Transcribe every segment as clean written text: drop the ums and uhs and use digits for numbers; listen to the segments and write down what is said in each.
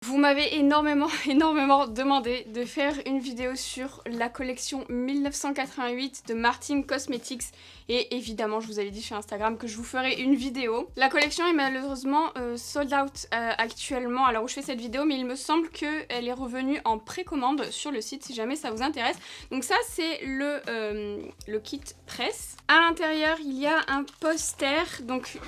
Vous m'avez énormément demandé de faire une vidéo sur la collection 1988 de Martin Cosmetics et évidemment je vous avais dit sur Instagram que je vous ferai une vidéo. La collection est malheureusement sold out actuellement à l'heure où je fais cette vidéo, mais il me semble qu'elle est revenue en précommande sur le site si jamais ça vous intéresse. Donc ça c'est le kit presse. À l'intérieur il y a un poster, donc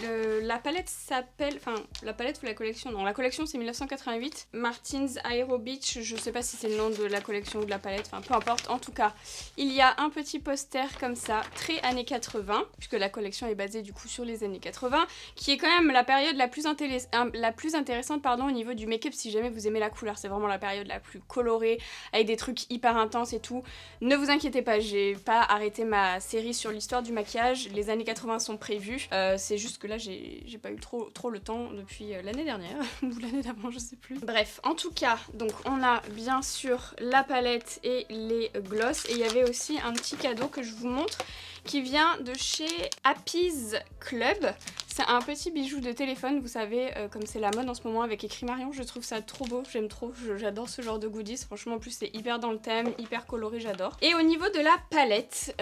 la palette s'appelle, enfin la palette ou la collection, non la collection c'est 1988. Martin's Aero Beach, je sais pas si c'est le nom de la collection ou de la palette, enfin peu importe. En tout cas, il y a un petit poster comme ça, très années 80, puisque la collection est basée du coup sur les années 80, qui est quand même la période la plus intéressante au niveau du make-up si jamais vous aimez la couleur. C'est vraiment la période la plus colorée, avec des trucs hyper intenses et tout. Ne vous inquiétez pas, j'ai pas arrêté ma série sur l'histoire du maquillage, les années 80 sont prévues, c'est juste que là j'ai pas eu trop le temps depuis l'année dernière, ou l'année d'avant, je sais plus. Bref, en tout cas, donc on a bien sûr la palette et les gloss, et il y avait aussi un petit cadeau que je vous montre qui vient de chez Happy's Club. C'est un petit bijou de téléphone, vous savez, comme c'est la mode en ce moment avec écrit Marion, je trouve ça trop beau, j'aime trop, j'adore ce genre de goodies, franchement en plus c'est hyper dans le thème, hyper coloré, j'adore. Et au niveau de la palette,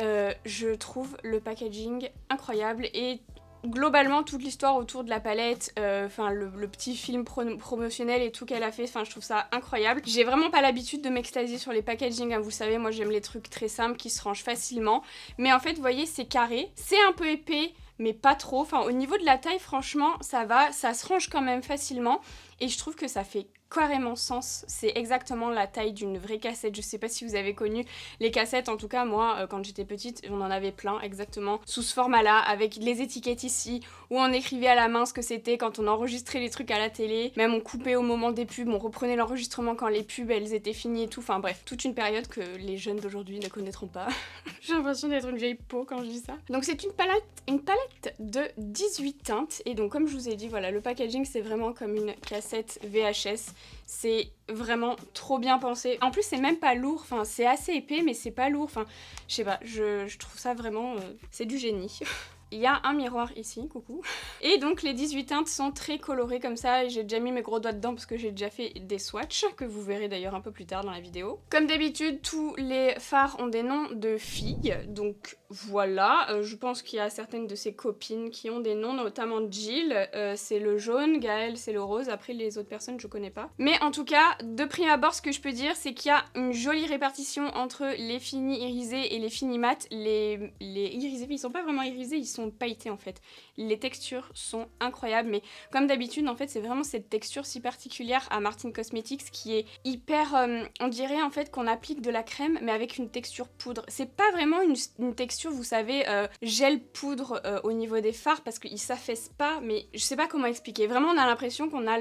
je trouve le packaging incroyable et globalement toute l'histoire autour de la palette, enfin le petit film promotionnel et tout qu'elle a fait, enfin je trouve ça incroyable. J'ai vraiment pas l'habitude de m'extasier sur les packaging, hein, vous savez, moi j'aime les trucs très simples qui se rangent facilement, mais en fait vous voyez c'est carré, c'est un peu épais mais pas trop, enfin au niveau de la taille franchement ça va, ça se range quand même facilement et je trouve que ça fait carrément sens, c'est exactement la taille d'une vraie cassette. Je sais pas si vous avez connu les cassettes, en tout cas moi quand j'étais petite on en avait plein exactement sous ce format là, avec les étiquettes ici où on écrivait à la main ce que c'était quand on enregistrait les trucs à la télé, même on coupait au moment des pubs, on reprenait l'enregistrement quand les pubs elles étaient finies et tout, enfin bref, toute une période que les jeunes d'aujourd'hui ne connaîtront pas. J'ai l'impression d'être une vieille peau quand je dis ça. Donc c'est une palette de 18 teintes et donc comme je vous ai dit voilà, le packaging c'est vraiment comme une cassette VHS. C'est vraiment trop bien pensé. En plus, c'est même pas lourd. Enfin, c'est assez épais, mais c'est pas lourd. Enfin, je sais pas, je trouve ça vraiment... c'est du génie. Il y a un miroir ici, coucou. Et donc les 18 teintes sont très colorées comme ça, et j'ai déjà mis mes gros doigts dedans parce que j'ai déjà fait des swatchs, que vous verrez d'ailleurs un peu plus tard dans la vidéo. Comme d'habitude, tous les fards ont des noms de filles, donc voilà. Je pense qu'il y a certaines de ses copines qui ont des noms, notamment Jill, c'est le jaune, Gaëlle c'est le rose, après les autres personnes je connais pas. Mais en tout cas, de prime abord, ce que je peux dire, c'est qu'il y a une jolie répartition entre les finis irisés et les finis mat. Les irisés, ils sont pas vraiment irisés, ils sont pailletés en fait. Les textures sont incroyables, mais comme d'habitude en fait c'est vraiment cette texture si particulière à Martin Cosmetics qui est hyper, on dirait en fait qu'on applique de la crème mais avec une texture poudre. C'est pas vraiment une texture, vous savez, gel poudre au niveau des fards parce qu'ils s'affaissent pas, mais je sais pas comment expliquer. Vraiment on a l'impression qu'on a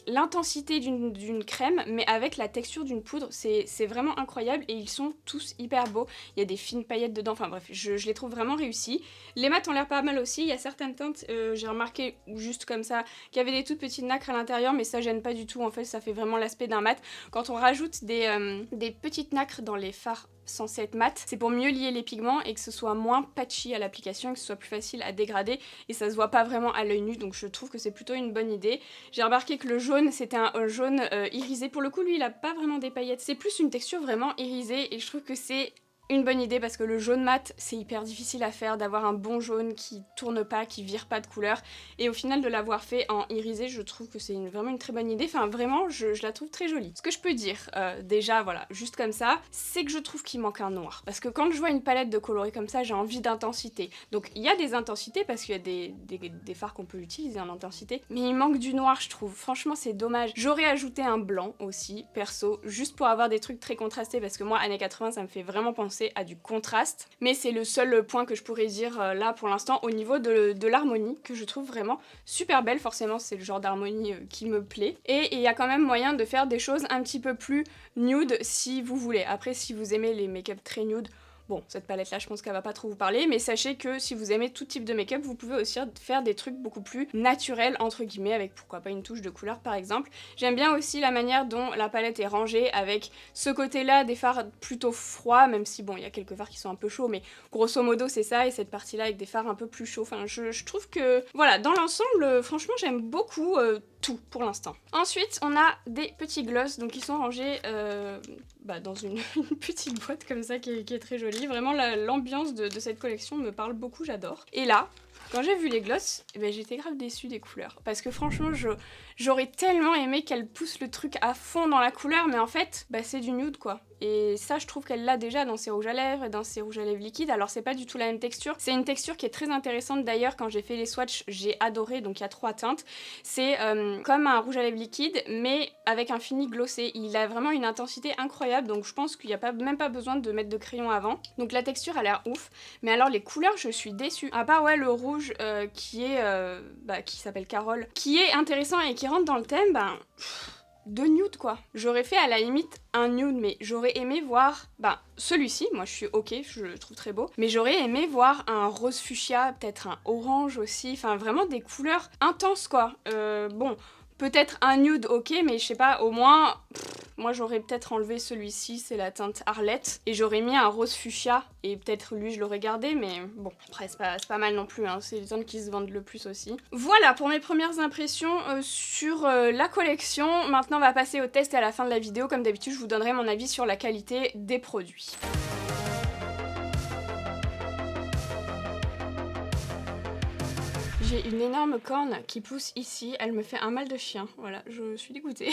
l'intensité d'une crème mais avec la texture d'une poudre, c'est vraiment incroyable et ils sont tous hyper beaux. Il y a des fines paillettes dedans, enfin bref, je les trouve vraiment réussis. Les mats ont l'air pas mal aussi, il y a certaines teintes, j'ai remarqué juste comme ça, qu'il y avait des toutes petites nacres à l'intérieur, mais ça gêne pas du tout, en fait ça fait vraiment l'aspect d'un mat. Quand on rajoute des petites nacres dans les fards censés être mat, c'est pour mieux lier les pigments et que ce soit moins patchy à l'application et que ce soit plus facile à dégrader et ça se voit pas vraiment à l'œil nu, donc je trouve que c'est plutôt une bonne idée. J'ai remarqué que le jaune, c'était un jaune irisé, pour le coup lui il a pas vraiment des paillettes, c'est plus une texture vraiment irisée et je trouve que c'est une bonne idée parce que le jaune mat c'est hyper difficile à faire, d'avoir un bon jaune qui tourne pas, qui vire pas de couleur et au final de l'avoir fait en irisé je trouve que c'est vraiment une très bonne idée, enfin vraiment je la trouve très jolie. Ce que je peux dire déjà voilà juste comme ça c'est que je trouve qu'il manque un noir parce que quand je vois une palette de coloris comme ça j'ai envie d'intensité, donc il y a des intensités parce qu'il y a des fards qu'on peut utiliser en intensité mais il manque du noir je trouve, franchement c'est dommage. J'aurais ajouté un blanc aussi perso juste pour avoir des trucs très contrastés parce que moi années 80 ça me fait vraiment penser à du contraste, mais c'est le seul point que je pourrais dire là pour l'instant au niveau de l'harmonie que je trouve vraiment super belle, forcément c'est le genre d'harmonie qui me plaît et il y a quand même moyen de faire des choses un petit peu plus nude si vous voulez. Après si vous aimez les make-up très nude, bon, cette palette là je pense qu'elle va pas trop vous parler, mais sachez que si vous aimez tout type de make-up, vous pouvez aussi faire des trucs beaucoup plus naturels entre guillemets, avec pourquoi pas une touche de couleur par exemple. J'aime bien aussi la manière dont la palette est rangée, avec ce côté là des fards plutôt froids, même si bon il y a quelques fards qui sont un peu chauds, mais grosso modo c'est ça, et cette partie là avec des fards un peu plus chauds. Enfin je trouve que voilà, dans l'ensemble franchement j'aime beaucoup. tout pour l'instant. Ensuite, on a des petits gloss, donc ils sont rangés dans une petite boîte comme ça qui est très jolie. Vraiment, l'ambiance de cette collection me parle beaucoup, j'adore. Et là, quand j'ai vu les gloss, j'étais grave déçue des couleurs. Parce que franchement, j'aurais tellement aimé qu'elle pousse le truc à fond dans la couleur, mais en fait, c'est du nude quoi. Et ça, je trouve qu'elle l'a déjà dans ses rouges à lèvres et dans ses rouges à lèvres liquides. Alors, c'est pas du tout la même texture. C'est une texture qui est très intéressante d'ailleurs. Quand j'ai fait les swatchs, j'ai adoré. Donc, il y a 3 teintes. C'est comme un rouge à lèvres liquide, mais avec un fini glossé. Il a vraiment une intensité incroyable. Donc, je pense qu'il n'y a même pas besoin de mettre de crayon avant. Donc, la texture a l'air ouf. Mais alors, les couleurs, je suis déçue. À part, le rouge qui s'appelle Carole, qui est intéressant et qui rentre dans le thème, de nude quoi. J'aurais fait à la limite un nude, mais j'aurais aimé voir celui-ci, moi je suis ok, je le trouve très beau, mais j'aurais aimé voir un rose fuchsia, peut-être un orange aussi, enfin vraiment des couleurs intenses quoi. Bon, peut-être un nude ok, mais je sais pas, au moins moi j'aurais peut-être enlevé celui-ci, c'est la teinte Arlette, et j'aurais mis un rose fuchsia, et peut-être lui je l'aurais gardé, mais bon, après c'est pas mal non plus, hein. C'est les teintes qui se vendent le plus aussi. Voilà pour mes premières impressions sur la collection. Maintenant on va passer au test et à la fin de la vidéo, comme d'habitude je vous donnerai mon avis sur la qualité des produits. J'ai une énorme corne qui pousse ici, elle me fait un mal de chien, voilà, je suis dégoûtée.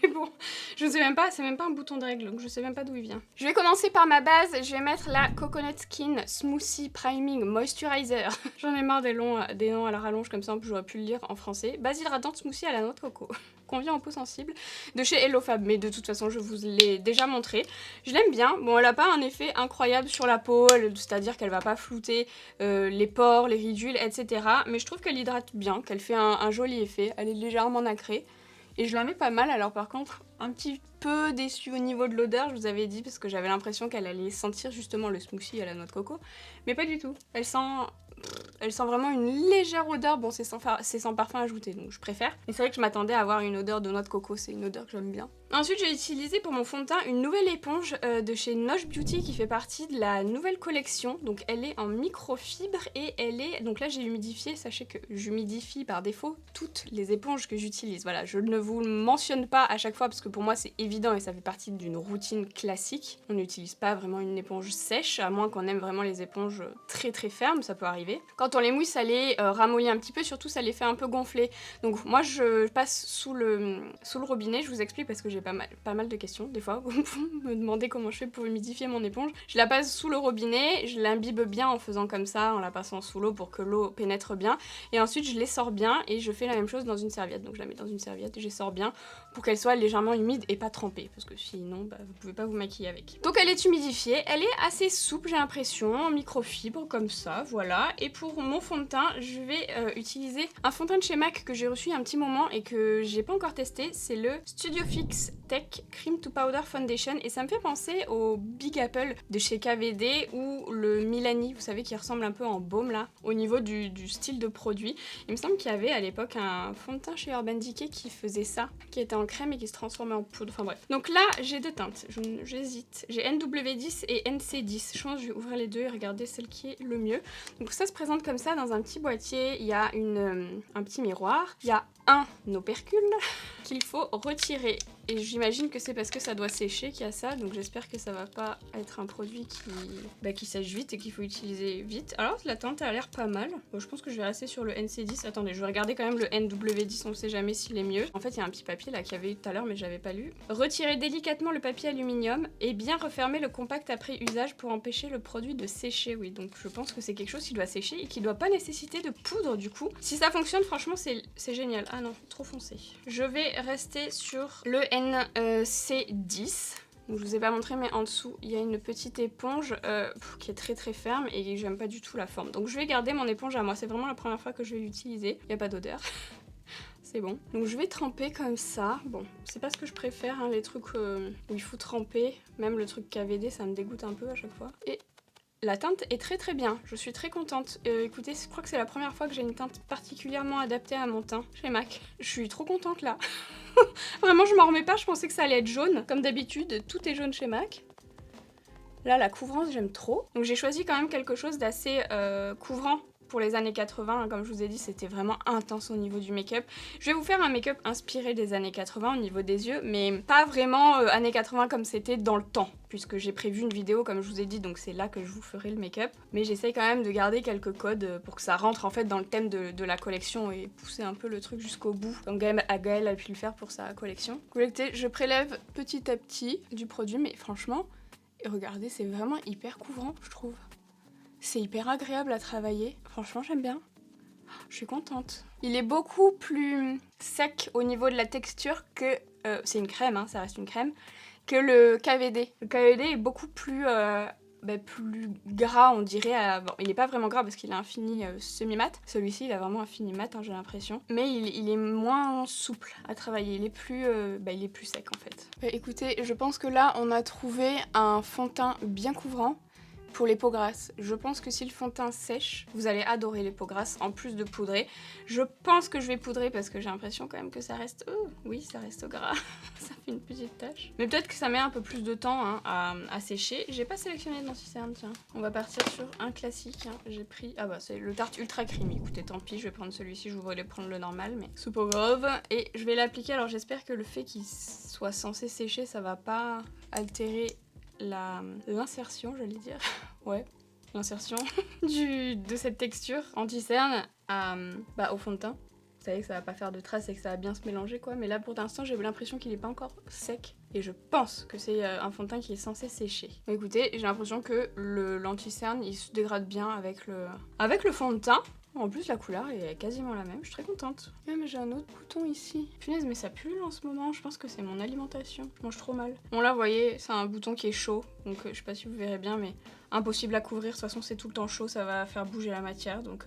Mais bon, je sais même pas, c'est même pas un bouton de règle, donc je sais même pas d'où il vient. Je vais commencer par ma base, je vais mettre la Coconut Skin Smoothie Priming Moisturizer. J'en ai marre des noms à la rallonge comme ça, en plus j'aurais pu le lire en français. Base hydratante smoothie à la noix de coco. Convient aux peaux sensibles, de chez HelloFab, mais de toute façon je vous l'ai déjà montré. Je l'aime bien, bon elle a pas un effet incroyable sur la peau, c'est-à-dire qu'elle va pas flouter les pores, les ridules, etc. Mais je trouve qu'elle hydrate bien, qu'elle fait un joli effet, elle est légèrement nacrée. Et je la mets pas mal, alors par contre, un petit peu déçue au niveau de l'odeur, je vous avais dit, parce que j'avais l'impression qu'elle allait sentir justement le smoothie à la noix de coco. Mais pas du tout, elle sent vraiment une légère odeur, bon c'est sans parfum ajouté, donc je préfère. Mais c'est vrai que je m'attendais à avoir une odeur de noix de coco, c'est une odeur que j'aime bien. Ensuite j'ai utilisé pour mon fond de teint une nouvelle éponge de chez Nosh Beauty qui fait partie de la nouvelle collection. Donc elle est en microfibre et elle est... Donc là j'ai humidifié, sachez que j'humidifie par défaut toutes les éponges que j'utilise. Voilà, je ne vous le mentionne pas à chaque fois parce que pour moi c'est évident et ça fait partie d'une routine classique. On n'utilise pas vraiment une éponge sèche, à moins qu'on aime vraiment les éponges très très fermes, ça peut arriver. Quand on les mouille ça les ramollit un petit peu, surtout ça les fait un peu gonfler. Donc moi je passe sous le robinet, je vous explique parce que j'ai pas mal de questions des fois. Vous me demandez comment je fais pour humidifier mon éponge. Je la passe sous le robinet, je l'imbibe bien en faisant comme ça, en la passant sous l'eau pour que l'eau pénètre bien. Et ensuite je les sors bien et je fais la même chose dans une serviette. Donc je la mets dans une serviette et je les sors bien pour qu'elle soit légèrement humide et pas trempée. Parce que sinon vous pouvez pas vous maquiller avec. Donc elle est humidifiée, elle est assez souple j'ai l'impression, en microfibre comme ça, voilà. Et pour mon fond de teint, je vais utiliser un fond de teint de chez MAC que j'ai reçu il y a un petit moment et que j'ai pas encore testé. C'est le Studio Fix Tech Cream to Powder Foundation et ça me fait penser au Big Apple de chez KVD ou le Milani, vous savez, qui ressemble un peu en baume là, au niveau du style de produit. Il me semble qu'il y avait à l'époque un fond de teint chez Urban Decay qui faisait ça, qui était en crème et qui se transformait en poudre, enfin bref. Donc là, j'ai deux teintes, j'hésite. J'ai NW10 et NC10. Je pense que je vais ouvrir les deux et regarder celle qui est le mieux. Donc ça se présente comme ça dans un petit boîtier, il y a un petit miroir, il y a un opercule qu'il faut retirer. Et j'imagine que c'est parce que ça doit sécher qu'il y a ça, donc j'espère que ça va pas être un produit qui sèche vite et qu'il faut utiliser vite. Alors la teinte a l'air pas mal, bon, je pense que je vais rester sur le NC10, attendez je vais regarder quand même le NW10, on sait jamais s'il est mieux. En fait il y a un petit papier là qu'il y avait eu tout à l'heure mais j'avais pas lu. Retirez délicatement le papier aluminium et bien refermer le compact après usage pour empêcher le produit de sécher, oui donc je pense que c'est quelque chose qui doit sécher et qui doit pas nécessiter de poudre du coup. Si ça fonctionne franchement c'est génial, ah non trop foncé. Je vais rester sur le NC10. Donc, je vous ai pas montré mais en dessous il y a une petite éponge qui est très très ferme et j'aime pas du tout la forme. Donc je vais garder mon éponge à moi, c'est vraiment la première fois que je vais l'utiliser. Il n'y a pas d'odeur. C'est bon. Donc je vais tremper comme ça. Bon, c'est pas ce que je préfère, hein, les trucs où il faut tremper. Même le truc KVD ça me dégoûte un peu à chaque fois. Et la teinte est très très bien, je suis très contente. Écoutez, je crois que c'est la première fois que j'ai une teinte particulièrement adaptée à mon teint chez MAC. Je suis trop contente là. Vraiment, je m'en remets pas, je pensais que ça allait être jaune. Comme d'habitude, tout est jaune chez MAC. Là, la couvrance, j'aime trop. Donc j'ai choisi quand même quelque chose d'assez couvrant pour les années 80, hein, comme je vous ai dit, c'était vraiment intense au niveau du make-up. Je vais vous faire un make-up inspiré des années 80 au niveau des yeux, mais pas vraiment années 80 comme c'était dans le temps, puisque j'ai prévu une vidéo comme je vous ai dit, donc c'est là que je vous ferai le make-up. Mais j'essaye quand même de garder quelques codes pour que ça rentre en fait dans le thème de la collection et pousser un peu le truc jusqu'au bout, comme Gaëlle a pu le faire pour sa collection. Écoutez, je prélève petit à petit du produit, mais franchement, regardez, c'est vraiment hyper couvrant, je trouve. C'est hyper agréable à travailler, franchement j'aime bien. Je suis contente. Il est beaucoup plus sec au niveau de la texture que... c'est une crème, hein, ça reste une crème, que le KVD. Le KVD est beaucoup plus, plus gras, on dirait. Bon, il n'est pas vraiment gras parce qu'il a un fini semi-mat. Celui-ci, il a vraiment un fini mat, hein, j'ai l'impression. Mais il est moins souple à travailler. Il est plus sec, en fait. Écoutez, je pense que là, on a trouvé un fond de teint bien couvrant. Pour les peaux grasses, je pense que si le fond de teint sèche, vous allez adorer les peaux grasses en plus de poudrer. Je pense que je vais poudrer parce que j'ai l'impression quand même que ça reste... oui, ça reste gras. Ça fait une petite tache. Mais peut-être que ça met un peu plus de temps hein, à sécher. J'ai pas sélectionné de Denticerne, tiens. On va partir sur un classique. Hein. J'ai pris... Ah bah c'est le Tarte Ultra Creamy. Écoutez, tant pis, je vais prendre celui-ci. Je voulais prendre le normal, mais sous peau grave. Et je vais l'appliquer. Alors j'espère que le fait qu'il soit censé sécher, ça va pas altérer l'insertion, j'allais dire. Ouais, l'insertion de cette texture anti-cerne au fond de teint. Vous savez que ça va pas faire de traces et que ça va bien se mélanger quoi. Mais là pour l'instant j'ai l'impression qu'il est pas encore sec. Et je pense que c'est un fond de teint qui est censé sécher. Mais écoutez, j'ai l'impression que l'anti-cerne il se dégrade bien avec le fond de teint. En plus, la couleur est quasiment la même, je suis très contente. Mais j'ai un autre bouton ici. Punaise, mais ça pue en ce moment, je pense que c'est mon alimentation. Je mange trop mal. Bon là, vous voyez, c'est un bouton qui est chaud, donc je sais pas si vous verrez bien, mais impossible à couvrir. De toute façon, c'est tout le temps chaud, ça va faire bouger la matière, donc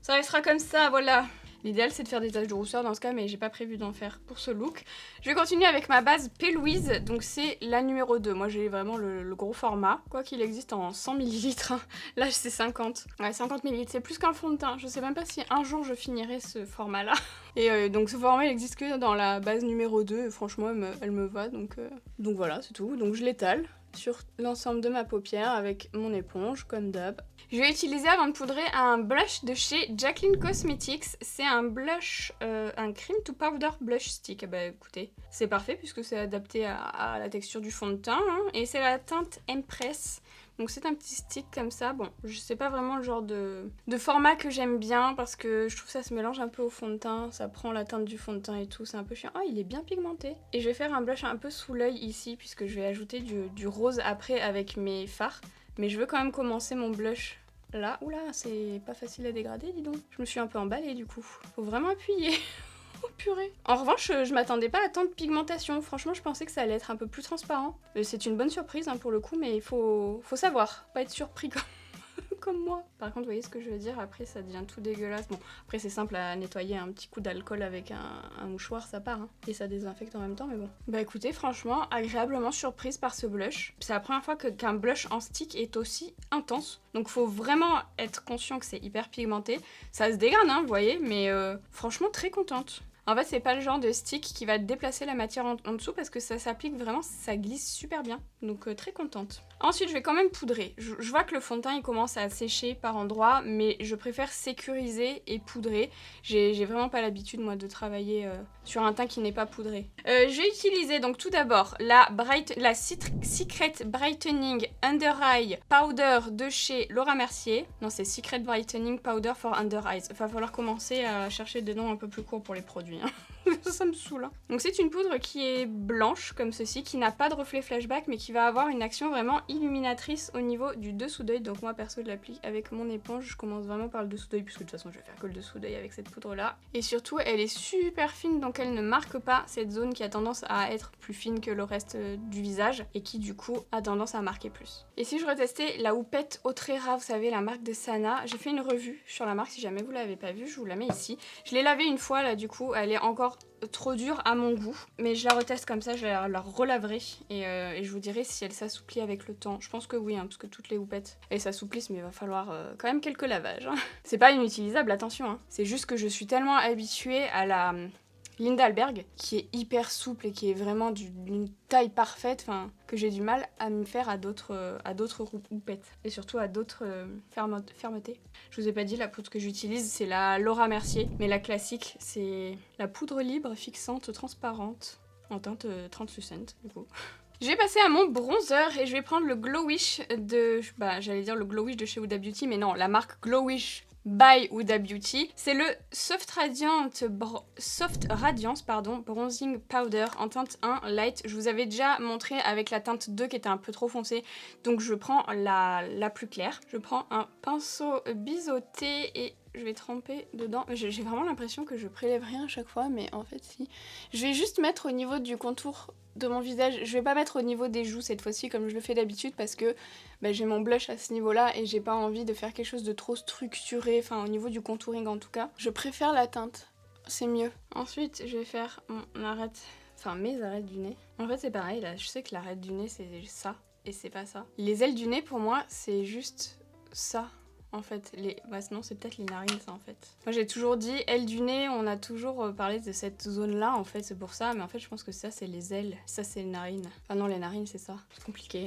ça restera comme ça, voilà. L'idéal c'est de faire des taches de rousseur dans ce cas, mais j'ai pas prévu d'en faire pour ce look. Je vais continuer avec ma base P. Louise, donc c'est la numéro 2. Moi j'ai vraiment le gros format, quoi qu'il existe en 100 ml. Hein. Là c'est 50. Ouais, 50 ml, c'est plus qu'un fond de teint. Je sais même pas si un jour je finirai ce format-là. Et donc ce format il existe que dans la base numéro 2, et franchement elle me va, donc voilà, c'est tout. Donc je l'étale sur l'ensemble de ma paupière avec mon éponge, comme d'hab. Je vais utiliser avant de poudrer un blush de chez Jaclyn Cosmetics. C'est un blush, un cream to powder blush stick. Bah écoutez, c'est parfait puisque c'est adapté à la texture du fond de teint. Hein, et c'est la teinte Empress. Donc c'est un petit stick comme ça. Bon, je sais pas vraiment le genre de format que j'aime bien parce que je trouve que ça se mélange un peu au fond de teint. Ça prend la teinte du fond de teint et tout, c'est un peu chiant. Oh, il est bien pigmenté. Et je vais faire un blush un peu sous l'œil ici puisque je vais ajouter du rose après avec mes fards. Mais je veux quand même commencer mon blush là. Oula, c'est pas facile à dégrader, dis donc. Je me suis un peu emballée du coup. Faut vraiment appuyer. Oh purée. En revanche, je m'attendais pas à tant de pigmentation. Franchement, je pensais que ça allait être un peu plus transparent. C'est une bonne surprise hein, pour le coup, mais il faut savoir. Pas être surpris comme moi. Par contre, vous voyez ce que je veux dire, après ça devient tout dégueulasse. Bon, après c'est simple à nettoyer, un petit coup d'alcool avec un mouchoir, ça part. Hein. Et ça désinfecte en même temps, mais bon. Bah écoutez, franchement, agréablement surprise par ce blush. C'est la première fois qu'un blush en stick est aussi intense. Donc faut vraiment être conscient que c'est hyper pigmenté. Ça se dégrade, hein, vous voyez, mais franchement très contente. En fait, c'est pas le genre de stick qui va déplacer la matière en dessous parce que ça s'applique vraiment, ça glisse super bien. Donc très contente. Ensuite, je vais quand même poudrer. Je vois que le fond de teint il commence à sécher par endroits, mais je préfère sécuriser et poudrer. J'ai vraiment pas l'habitude moi de travailler sur un teint qui n'est pas poudré. Je vais utiliser donc tout d'abord la Secret Brightening Under Eye Powder de chez Laura Mercier. Non, c'est Secret Brightening Powder for Under Eyes. Il va falloir commencer à chercher des noms un peu plus courts pour les produits. Hein. Ça me saoule. Hein. Donc c'est une poudre qui est blanche comme ceci, qui n'a pas de reflet flashback, mais qui va avoir une action vraiment illuminatrice au niveau du dessous d'œil. Donc moi perso je l'applique avec mon éponge, je commence vraiment par le dessous d'œil puisque de toute façon je vais faire que le dessous d'œil avec cette poudre là. Et surtout elle est super fine, donc elle ne marque pas cette zone qui a tendance à être plus fine que le reste du visage et qui du coup a tendance à marquer plus. Et si je retestais la houppette Otrera, vous savez la marque de Sana, j'ai fait une revue sur la marque, si jamais vous l'avez pas vue, je vous la mets ici. Je l'ai lavée une fois là, du coup elle est encore trop dure à mon goût, mais je la reteste comme ça, je la relaverai et je vous dirai si elle s'assouplit avec le temps. Je pense que oui, hein, parce que toutes les houpettes elles s'assouplissent, mais il va falloir quand même quelques lavages. Hein. C'est pas inutilisable, attention, hein. C'est juste que je suis tellement habituée à Lindalberg, qui est hyper souple et qui est vraiment d'une taille parfaite, enfin, que j'ai du mal à me faire à d'autres houpettes. Et surtout à d'autres fermetés. Je vous ai pas dit, la poudre que j'utilise, c'est la Laura Mercier. Mais la classique, c'est la poudre libre fixante transparente en teinte translucent, du coup. Je vais passer à mon bronzer et je vais prendre le Glowish de... j'allais dire le Glowish de chez Huda Beauty, mais non, la marque Glowish by Huda Beauty. C'est le Soft Radiance Bronzing Powder en teinte 1 Light. Je vous avais déjà montré avec la teinte 2 qui était un peu trop foncée, donc je prends la plus claire. Je prends un pinceau biseauté et je vais tremper dedans. J'ai vraiment l'impression que je prélève rien à chaque fois, mais en fait si. Je vais juste mettre au niveau du contour de mon visage. Je vais pas mettre au niveau des joues cette fois-ci comme je le fais d'habitude parce que j'ai mon blush à ce niveau-là et j'ai pas envie de faire quelque chose de trop structuré, enfin au niveau du contouring en tout cas. Je préfère la teinte, c'est mieux. Ensuite, je vais faire mon arête, enfin mes arêtes du nez. En fait c'est pareil là, je sais que l'arête du nez c'est ça et c'est pas ça. Les ailes du nez pour moi c'est juste ça. En fait, non, c'est peut-être les narines, ça, en fait. Moi, j'ai toujours dit, ailes du nez, on a toujours parlé de cette zone-là, en fait, c'est pour ça. Mais en fait, je pense que ça, c'est les ailes. Ça, c'est les narines. Enfin, non, les narines, c'est ça. C'est compliqué.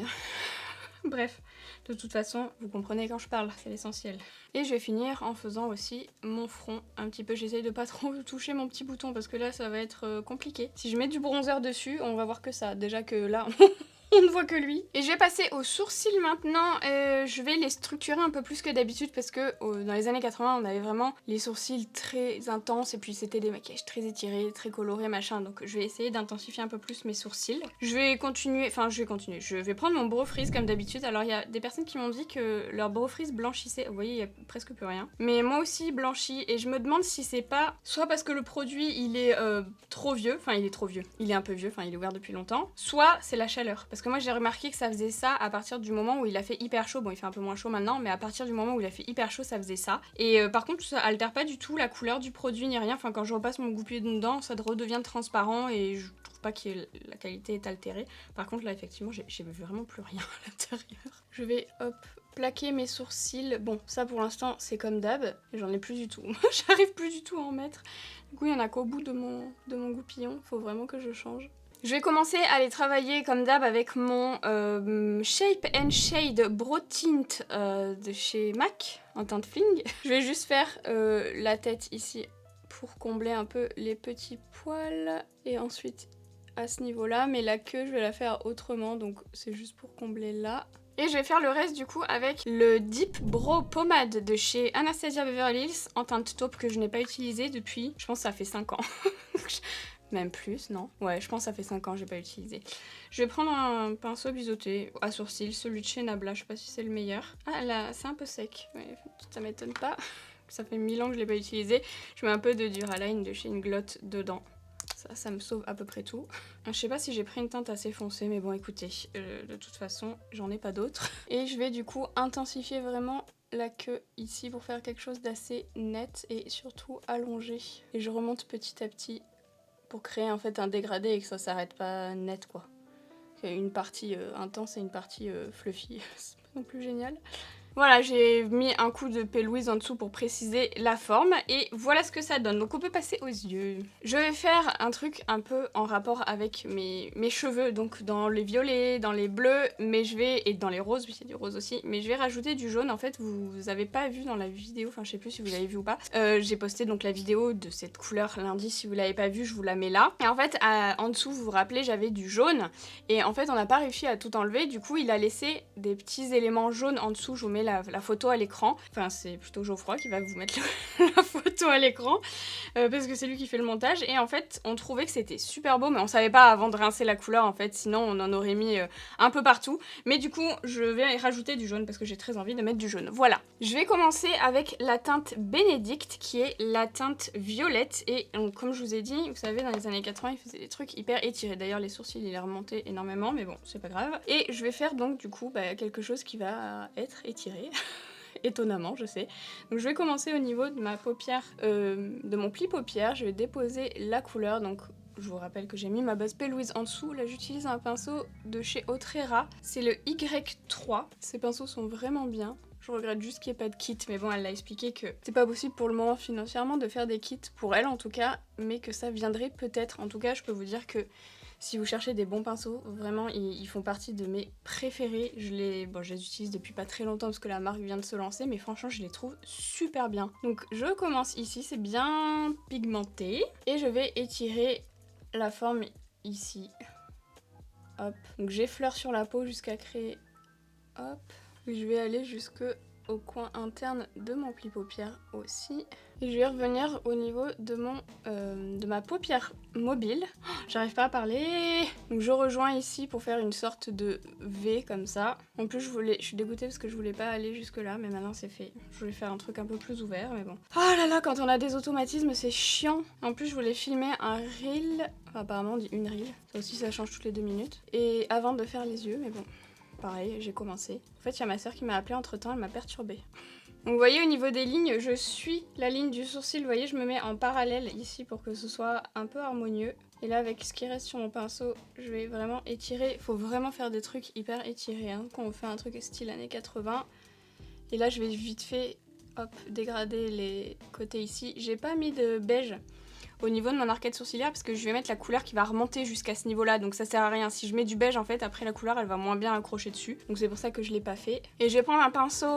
Bref, de toute façon, vous comprenez quand je parle, c'est l'essentiel. Et je vais finir en faisant aussi mon front un petit peu. J'essaye de pas trop toucher mon petit bouton parce que là, ça va être compliqué. Si je mets du bronzer dessus, on va voir que ça. Déjà que là... on ne voit que lui. Et je vais passer aux sourcils maintenant. Je vais les structurer un peu plus que d'habitude parce que dans les années 80, on avait vraiment les sourcils très intenses et puis c'était des maquillages très étirés, très colorés, machin. Donc je vais essayer d'intensifier un peu plus mes sourcils. Je vais prendre mon brow freeze comme d'habitude. Alors il y a des personnes qui m'ont dit que leur brow freeze blanchissait. Vous voyez, il y a presque plus rien. Mais moi aussi, il blanchit et je me demande si c'est pas soit parce que le produit, il est trop vieux. Enfin, il est trop vieux. Il est un peu vieux, enfin, il est ouvert depuis longtemps. Soit c'est la chaleur. Parce que moi j'ai remarqué que ça faisait ça à partir du moment où il a fait hyper chaud. Bon, il fait un peu moins chaud maintenant, mais à partir du moment où il a fait hyper chaud, ça faisait ça. Et par contre, ça altère pas du tout la couleur du produit ni rien. Enfin, quand je repasse mon goupillé dedans, ça redevient transparent et je trouve pas que la qualité est altérée. Par contre, là, effectivement, j'ai vraiment plus rien à l'intérieur. Je vais, hop, plaquer mes sourcils. Bon, ça pour l'instant, c'est comme d'hab. J'en ai plus du tout. J'arrive plus du tout à en mettre. Du coup, il y en a qu'au bout de mon goupillon. Faut vraiment que je change. Je vais commencer à les travailler comme d'hab avec mon Shape and Shade Brow Tint de chez MAC en teinte Fling. Je vais juste faire la tête ici pour combler un peu les petits poils et ensuite à ce niveau-là, mais la queue je vais la faire autrement donc c'est juste pour combler là. Et je vais faire le reste du coup avec le Deep Brow Pomade de chez Anastasia Beverly Hills en teinte taupe que je n'ai pas utilisé depuis, je pense que ça fait 5 ans. Même plus, non? Ouais, je pense que ça fait 5 ans que j'ai pas utilisé. Je vais prendre un pinceau biseauté à sourcils, celui de chez Nabla, je sais pas si c'est le meilleur. Ah là, c'est un peu sec, ouais, ça m'étonne pas. Ça fait 1000 ans que je l'ai pas utilisé. Je mets un peu de Duraline de chez Inglot dedans. Ça me sauve à peu près tout. Je sais pas si j'ai pris une teinte assez foncée, mais bon écoutez, de toute façon, j'en ai pas d'autres. Et je vais du coup intensifier vraiment la queue ici pour faire quelque chose d'assez net et surtout allongé. Et je remonte petit à petit pour créer en fait un dégradé et que ça s'arrête pas net quoi. Il y a une partie intense et une partie fluffy, c'est pas non plus génial. Voilà, j'ai mis un coup de P. Louise en dessous pour préciser la forme et voilà ce que ça donne. Donc on peut passer aux yeux. Je vais faire un truc un peu en rapport avec mes cheveux, donc dans les violets, dans les bleus, mais je vais, et dans les roses, oui il y a du rose aussi, mais je vais rajouter du jaune. En fait vous avez pas vu dans la vidéo, enfin je sais plus si vous l'avez vu ou pas, j'ai posté donc la vidéo de cette couleur lundi, si vous l'avez pas vue je vous la mets là. Et en fait en dessous vous vous rappelez j'avais du jaune et en fait on n'a pas réussi à tout enlever, du coup il a laissé des petits éléments jaunes en dessous, je vous mets la photo à l'écran, enfin c'est plutôt Geoffroy qui va vous mettre la photo à l'écran parce que c'est lui qui fait le montage et en fait on trouvait que c'était super beau mais on savait pas avant de rincer la couleur en fait, sinon on en aurait mis un peu partout, mais du coup je vais rajouter du jaune parce que j'ai très envie de mettre du jaune. Voilà, je vais commencer avec la teinte Bénédicte qui est la teinte violette et donc, comme je vous ai dit, vous savez dans les années 80 il faisait des trucs hyper étirés, d'ailleurs les sourcils il est remonté énormément mais bon c'est pas grave, et je vais faire donc du coup quelque chose qui va être étiré. Étonnamment, je sais. Donc je vais commencer au niveau de ma paupière, de mon pli paupière. Je vais déposer la couleur. Donc je vous rappelle que j'ai mis ma base P. Louise en dessous. Là j'utilise un pinceau de chez Autrera. C'est le Y3. Ces pinceaux sont vraiment bien. Je regrette juste qu'il n'y ait pas de kit, mais bon, elle l'a expliqué que c'est pas possible pour le moment financièrement de faire des kits, pour elle en tout cas, mais que ça viendrait peut-être. En tout cas, je peux vous dire que si vous cherchez des bons pinceaux, vraiment, ils font partie de mes préférés. Je les utilise depuis pas très longtemps parce que la marque vient de se lancer, mais franchement, je les trouve super bien. Donc, je commence ici, c'est bien pigmenté, et je vais étirer la forme ici. Hop. Donc, j'effleure sur la peau jusqu'à créer... Hop. Je vais aller jusqu'au coin interne de mon pli paupière aussi. Et je vais revenir au niveau de ma paupière mobile. Oh, j'arrive pas à parler. Donc je rejoins ici pour faire une sorte de V comme ça. En plus je suis dégoûtée parce que je voulais pas aller jusque là, mais maintenant c'est fait. Je voulais faire un truc un peu plus ouvert, mais bon. Oh là là, quand on a des automatismes c'est chiant. En plus je voulais filmer un reel. Enfin, apparemment on dit une reel. Ça aussi ça change toutes les 2 minutes. Et avant de faire les yeux, mais bon. Pareil, j'ai commencé. En fait, il y a ma soeur qui m'a appelée entre temps, elle m'a perturbée. Donc vous voyez au niveau des lignes, je suis la ligne du sourcil. Vous voyez, je me mets en parallèle ici pour que ce soit un peu harmonieux. Et là, avec ce qui reste sur mon pinceau, je vais vraiment étirer. Il faut vraiment faire des trucs hyper étirés hein, quand on fait un truc style années 80. Et là, je vais vite fait dégrader les côtés ici. J'ai pas mis de beige au niveau de mon arcade sourcilière parce que je vais mettre la couleur qui va remonter jusqu'à ce niveau là, donc ça sert à rien. Si je mets du beige en fait, après la couleur elle va moins bien accrocher dessus, donc c'est pour ça que je l'ai pas fait. Et je vais prendre un pinceau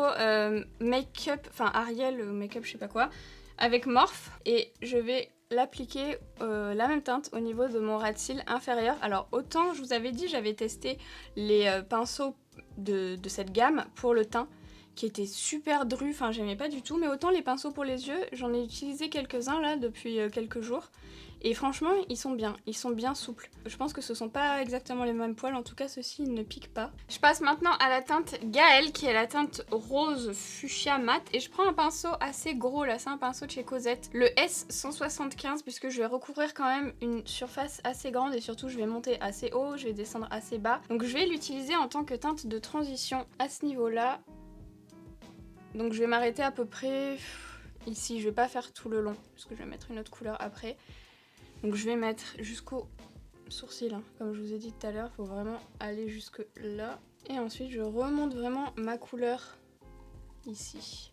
make-up, enfin Ariel make-up je sais pas quoi, avec Morphe, et je vais l'appliquer la même teinte au niveau de mon ras de cils inférieur. Alors autant je vous avais dit, j'avais testé les pinceaux de cette gamme pour le teint qui était super dru, enfin j'aimais pas du tout, mais autant les pinceaux pour les yeux, j'en ai utilisé quelques-uns là depuis quelques jours, et franchement ils sont bien souples. Je pense que ce sont pas exactement les mêmes poils, en tout cas ceux-ci ils ne piquent pas. Je passe maintenant à la teinte Gaëlle, qui est la teinte rose fuchsia mat, et je prends un pinceau assez gros là, c'est un pinceau de chez Cosette, le S175, puisque je vais recouvrir quand même une surface assez grande, et surtout je vais monter assez haut, je vais descendre assez bas, donc je vais l'utiliser en tant que teinte de transition à ce niveau-là. Donc je vais m'arrêter à peu près ici, je vais pas faire tout le long, parce que je vais mettre une autre couleur après. Donc je vais mettre jusqu'au sourcil, hein. Comme je vous ai dit tout à l'heure, il faut vraiment aller jusque là. Et ensuite je remonte vraiment ma couleur ici.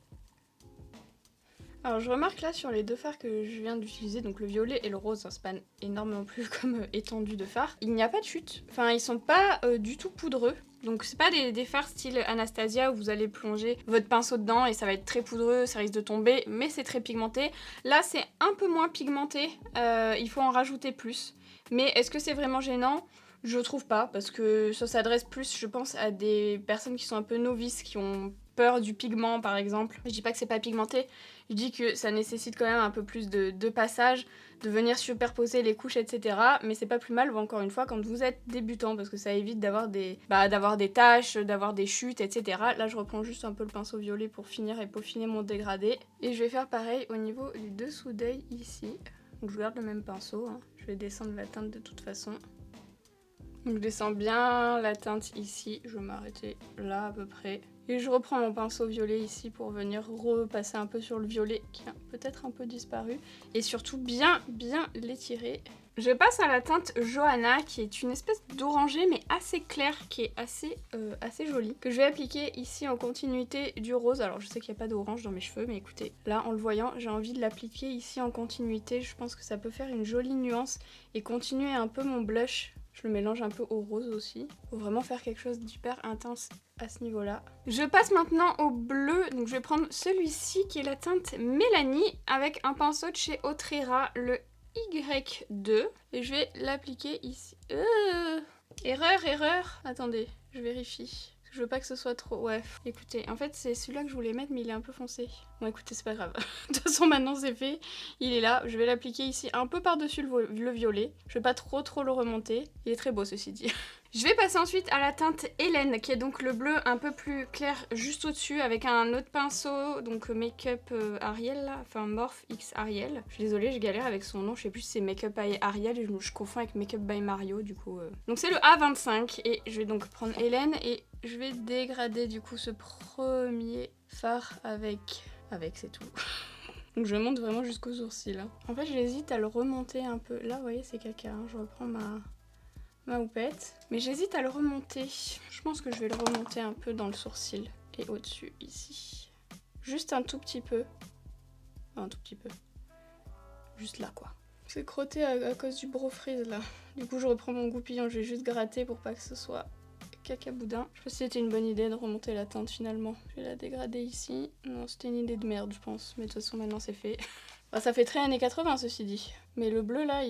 Alors je remarque là sur les deux fards que je viens d'utiliser, donc le violet et le rose, hein, c'est pas énormément plus comme étendue de fard, il n'y a pas de chute, enfin ils sont pas du tout poudreux. Donc c'est pas des fards style Anastasia où vous allez plonger votre pinceau dedans et ça va être très poudreux, ça risque de tomber, mais c'est très pigmenté. Là c'est un peu moins pigmenté, il faut en rajouter plus. Mais est-ce que c'est vraiment gênant ? Je trouve pas, parce que ça s'adresse plus, je pense, à des personnes qui sont un peu novices, qui ont peur du pigment par exemple. Je dis pas que c'est pas pigmenté, je dis que ça nécessite quand même un peu plus de passage, de venir superposer les couches, etc. Mais c'est pas plus mal, encore une fois, quand vous êtes débutant, parce que ça évite d'avoir des taches, d'avoir des chutes, etc. Là, je reprends juste un peu le pinceau violet pour finir et peaufiner mon dégradé. Et je vais faire pareil au niveau du dessous d'œil ici. Donc je garde le même pinceau, hein. Je vais descendre la teinte de toute façon. Donc je descends bien la teinte ici, je vais m'arrêter là à peu près. Et je reprends mon pinceau violet ici pour venir repasser un peu sur le violet qui a peut-être un peu disparu. Et surtout bien l'étirer. Je passe à la teinte Johanna, qui est une espèce d'orangé mais assez clair, qui est assez jolie, que je vais appliquer ici en continuité du rose. Alors je sais qu'il n'y a pas d'orange dans mes cheveux, mais écoutez, là en le voyant, j'ai envie de l'appliquer ici en continuité. Je pense que ça peut faire une jolie nuance et continuer un peu mon blush. Je le mélange un peu au rose aussi, pour vraiment faire quelque chose d'hyper intense à ce niveau-là. Je passe maintenant au bleu, donc je vais prendre celui-ci qui est la teinte Mélanie, avec un pinceau de chez Autrera, le Y2, et je vais l'appliquer ici. Erreur. Attendez, je vérifie. Je veux pas que ce soit trop... Ouais, écoutez, en fait c'est celui-là que je voulais mettre mais il est un peu foncé. Bon écoutez, c'est pas grave. De toute façon maintenant c'est fait, il est là. Je vais l'appliquer ici un peu par-dessus le violet. Je vais pas trop le remonter. Il est très beau ceci dit. Je vais passer ensuite à la teinte Hélène, qui est donc le bleu un peu plus clair juste au-dessus, avec un autre pinceau, donc Make-up Ariel, là, enfin Morphe X Ariel. Je suis désolée, je galère avec son nom, je sais plus si c'est Make-up by Ariel, et je confonds avec Make-up by Mario du coup. Donc c'est le A25, et je vais donc prendre Hélène, et je vais dégrader du coup ce premier fard avec c'est tout. Donc je monte vraiment jusqu'aux sourcils. Hein. En fait j'hésite à le remonter un peu. Là vous voyez c'est caca, hein. Je reprends ma houppette. Mais j'hésite à le remonter. Je pense que je vais le remonter un peu dans le sourcil. et au-dessus ici. Juste un tout petit peu. Un tout petit peu. Juste là quoi. C'est crotté à cause du Brofreeze là. Du coup je reprends mon goupillon, je vais juste gratter pour pas que ce soit cacaboudin. Je sais pas si c'était une bonne idée de remonter la teinte finalement. Je vais la dégrader ici. Non, c'était une idée de merde je pense, mais de toute façon maintenant c'est fait. Enfin, ça fait très années 80 ceci dit. Mais le bleu là,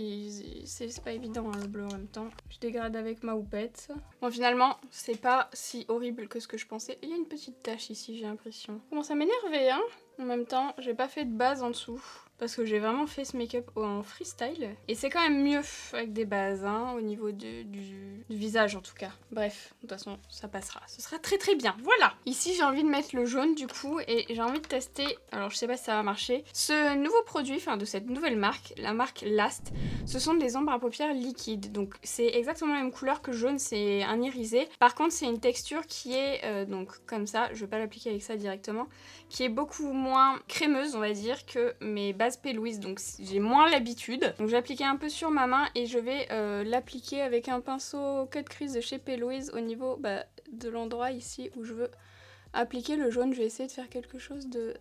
c'est pas évident hein, le bleu en même temps. Je dégrade avec ma houppette. Bon finalement, c'est pas si horrible que ce que je pensais. Il y a une petite tache ici j'ai l'impression. Commence à m'énerver hein. En même temps, j'ai pas fait de base en dessous. Parce que j'ai vraiment fait ce make-up en freestyle. Et c'est quand même mieux avec des bases, hein, au niveau du visage en tout cas. Bref, de toute façon, ça passera. Ce sera très très bien, voilà. Ici, j'ai envie de mettre le jaune du coup. Et j'ai envie de tester, alors je sais pas si ça va marcher, ce nouveau produit, enfin de cette nouvelle marque, la marque Last. Ce sont des ombres à paupières liquides. Donc c'est exactement la même couleur que le jaune, c'est un irisé. Par contre, c'est une texture qui est, donc comme ça, je vais pas l'appliquer avec ça directement, qui est beaucoup moins crémeuse, on va dire, que mes bases P. Louise, donc j'ai moins l'habitude. Donc je vais appliquer un peu sur ma main et je vais l'appliquer avec un pinceau cut crease de chez P. Louise au niveau de l'endroit ici où je veux appliquer le jaune. Je vais essayer de faire quelque chose de...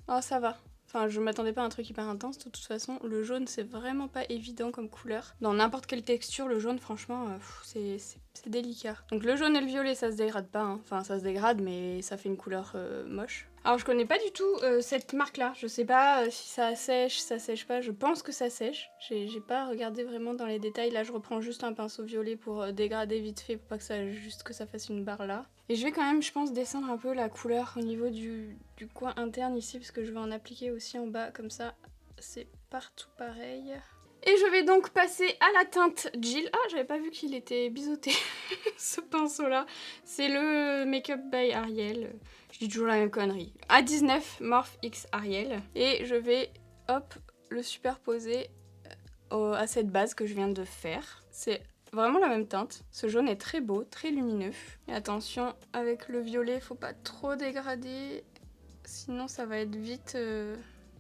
Oh ça va. Enfin, je m'attendais pas à un truc hyper intense, de toute façon, le jaune c'est vraiment pas évident comme couleur. Dans n'importe quelle texture, le jaune franchement, c'est délicat. Donc le jaune et le violet ça se dégrade pas, hein. Enfin ça se dégrade mais ça fait une couleur moche. Alors je connais pas du tout cette marque là, je sais pas si ça sèche pas, je pense que ça sèche. J'ai pas regardé vraiment dans les détails, là je reprends juste un pinceau violet pour dégrader vite fait pour pas que ça fasse une barre là. Et je vais quand même je pense descendre un peu la couleur au niveau du coin interne ici parce que je vais en appliquer aussi en bas comme ça c'est partout pareil. Et je vais donc passer à la teinte Jill. Ah, j'avais pas vu qu'il était biseauté, ce pinceau-là. C'est le Make Up by Ariel. Je dis toujours la même connerie. A19 Morph X Ariel. Et je vais, hop, le superposer à cette base que je viens de faire. C'est vraiment la même teinte. Ce jaune est très beau, très lumineux. Et attention, avec le violet, faut pas trop dégrader. Sinon, ça va être vite...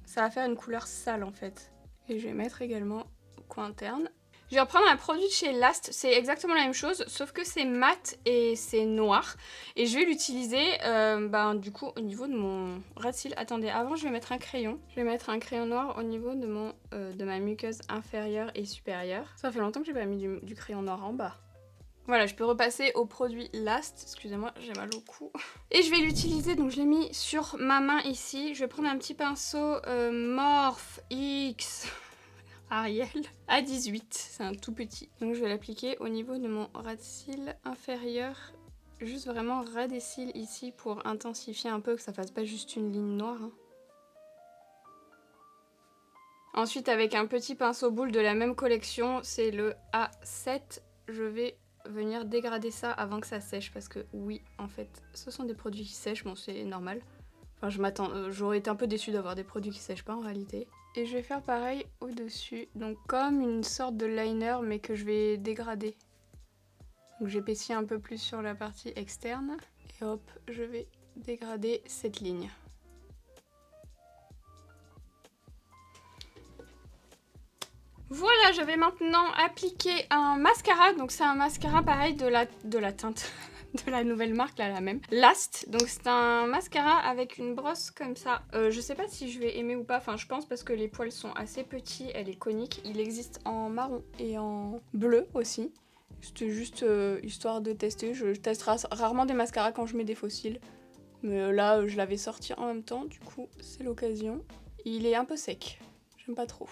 ça va faire une couleur sale, en fait. Et je vais mettre également au coin interne. Je vais reprendre un produit de chez Last, c'est exactement la même chose, sauf que c'est mat et c'est noir. Et je vais l'utiliser du coup au niveau de mon ras de cils. Attendez, avant je vais mettre un crayon. Je vais mettre un crayon noir au niveau de ma muqueuse inférieure et supérieure. Ça fait longtemps que j'ai pas mis du crayon noir en bas. Voilà, je peux repasser au produit Last. Excusez-moi, j'ai mal au cou. Et je vais l'utiliser, donc je l'ai mis sur ma main ici. Je vais prendre un petit pinceau Morph X Ariel A18. C'est un tout petit. Donc je vais l'appliquer au niveau de mon ras de cils inférieur. Juste vraiment ras des cils ici pour intensifier un peu, que ça fasse pas juste une ligne noire. Hein. Ensuite, avec un petit pinceau boule de la même collection, c'est le A7. Je vais venir dégrader ça avant que ça sèche parce que oui, en fait, ce sont des produits qui sèchent, bon c'est normal. Enfin, j'aurais été un peu déçue d'avoir des produits qui sèchent pas en réalité. Et je vais faire pareil au-dessus, donc comme une sorte de liner mais que je vais dégrader. Donc j'épaissis un peu plus sur la partie externe et hop, je vais dégrader cette ligne. Voilà, je vais maintenant appliquer un mascara. Donc c'est un mascara pareil de la teinte de la nouvelle marque, là, la même. Last. Donc c'est un mascara avec une brosse comme ça. Je sais pas si je vais aimer ou pas. Enfin, je pense parce que les poils sont assez petits. Elle est conique. Il existe en marron et en bleu aussi. C'était juste histoire de tester. Je teste rarement des mascaras quand je mets des faux cils. Mais là, je l'avais sorti en même temps. Du coup, c'est l'occasion. Il est un peu sec. J'aime pas trop.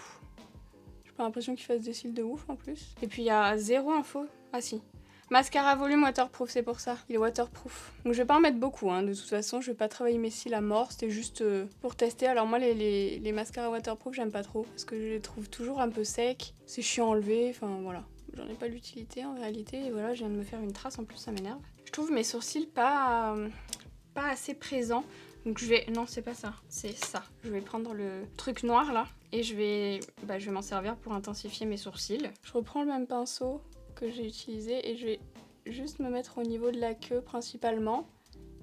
J'ai l'impression qu'il fasse des cils de ouf en plus. Et puis il y a zéro info. Ah si. Mascara volume waterproof, c'est pour ça. Il est waterproof. Donc je vais pas en mettre beaucoup, hein. De toute façon, je vais pas travailler mes cils à mort. C'était juste pour tester. Alors moi, les mascaras waterproof, j'aime pas trop. Parce que je les trouve toujours un peu secs. C'est chiant à enlever. Enfin voilà. J'en ai pas l'utilité en réalité. Et voilà, je viens de me faire une trace en plus, ça m'énerve. Je trouve mes sourcils pas assez présents. Donc je vais... Non, c'est pas ça. C'est ça. Je vais prendre le truc noir là. Et je vais m'en servir pour intensifier mes sourcils. Je reprends le même pinceau que j'ai utilisé et je vais juste me mettre au niveau de la queue principalement.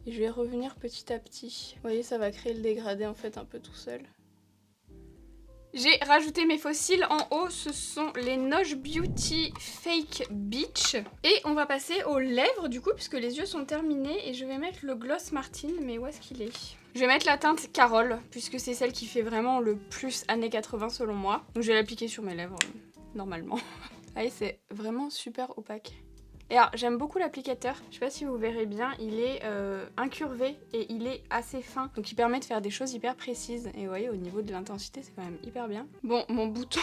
Et je vais revenir petit à petit. Vous voyez, ça va créer le dégradé en fait un peu tout seul. J'ai rajouté mes fossiles. En haut, ce sont les Noche Beauty Fake Beach. Et on va passer aux lèvres du coup, puisque les yeux sont terminés. Et je vais mettre le gloss Martine, mais où est-ce qu'il est? Je vais mettre la teinte Carole, puisque c'est celle qui fait vraiment le plus années 80 selon moi. Donc je vais l'appliquer sur mes lèvres, normalement. Allez, c'est vraiment super opaque. Et alors, j'aime beaucoup l'applicateur, je sais pas si vous verrez bien, il est incurvé et il est assez fin. Donc il permet de faire des choses hyper précises. Et vous voyez, au niveau de l'intensité, c'est quand même hyper bien. Bon, mon bouton,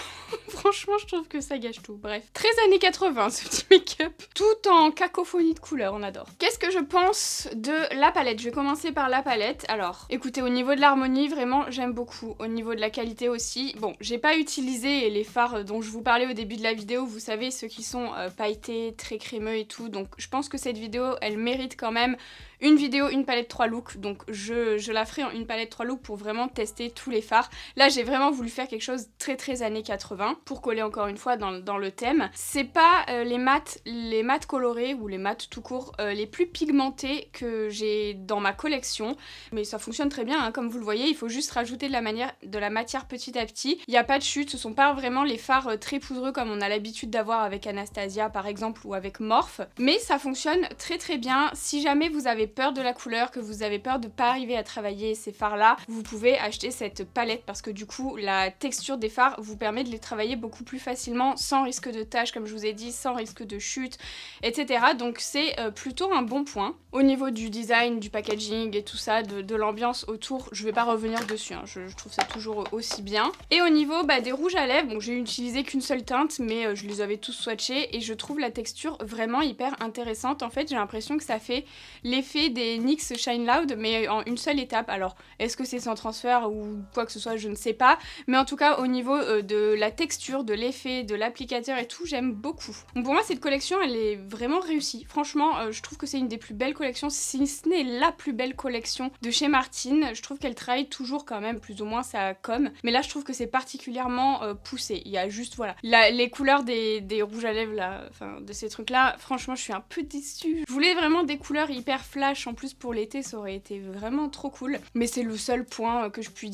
franchement, je trouve que ça gâche tout. Bref, très années 80 ce petit make-up. Tout en cacophonie de couleurs, on adore. Qu'est-ce que je pense de la palette? Je vais commencer par la palette. Alors, écoutez, au niveau de l'harmonie, vraiment, j'aime beaucoup. Au niveau de la qualité aussi. Bon, j'ai pas utilisé les fards dont je vous parlais au début de la vidéo. Vous savez, ceux qui sont pailletés, très crémeux et tout, donc je pense que cette vidéo elle mérite quand même une vidéo, une palette 3 looks, donc je la ferai en une palette 3 looks pour vraiment tester tous les fards. Là j'ai vraiment voulu faire quelque chose très années 80 pour coller encore une fois dans le thème. C'est pas les mat colorés ou les mat tout court les plus pigmentés que j'ai dans ma collection, mais ça fonctionne très bien hein, comme vous le voyez, il faut juste rajouter de la matière petit à petit. Il n'y a pas de chute, ce sont pas vraiment les fards très poudreux comme on a l'habitude d'avoir avec Anastasia par exemple ou avec Morphe, mais ça fonctionne très bien. Si jamais vous avez peur de la couleur, que vous avez peur de pas arriver à travailler ces fards là, vous pouvez acheter cette palette parce que du coup la texture des fards vous permet de les travailler beaucoup plus facilement sans risque de taches comme je vous ai dit, sans risque de chute, etc. Donc c'est plutôt un bon point. Au niveau du design, du packaging et tout ça, de l'ambiance autour, je vais pas revenir dessus, hein. Je trouve ça toujours aussi bien. Et au niveau des rouges à lèvres, bon, j'ai utilisé qu'une seule teinte mais je les avais tous swatchés et je trouve la texture vraiment hyper intéressante. En fait j'ai l'impression que ça fait l'effet des NYX Shine Loud mais en une seule étape. Alors est-ce que c'est sans transfert ou quoi que ce soit, je ne sais pas, mais en tout cas au niveau de la texture, de l'effet, de l'applicateur et tout, j'aime beaucoup. Donc pour moi cette collection elle est vraiment réussie. Franchement je trouve que c'est une des plus belles collections, si ce n'est la plus belle collection de chez Martine. Je trouve qu'elle travaille toujours quand même plus ou moins sa com, mais là je trouve que c'est particulièrement poussé. Il y a juste voilà les couleurs des rouges à lèvres là, enfin de ces trucs là, franchement je suis un peu déçue. Je voulais vraiment des couleurs hyper flash en plus pour l'été, ça aurait été vraiment trop cool, mais c'est le seul point que je puisse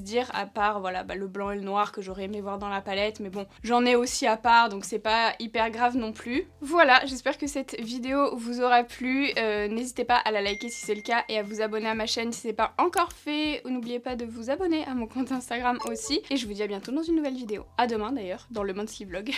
dire à part voilà le blanc et le noir que j'aurais aimé voir dans la palette, mais bon j'en ai aussi à part donc c'est pas hyper grave non plus. Voilà, j'espère que cette vidéo vous aura plu, n'hésitez pas à la liker si c'est le cas et à vous abonner à ma chaîne si c'est pas encore fait, n'oubliez pas de vous abonner à mon compte Instagram aussi et je vous dis à bientôt dans une nouvelle vidéo. À demain d'ailleurs dans le Monthly Vlog.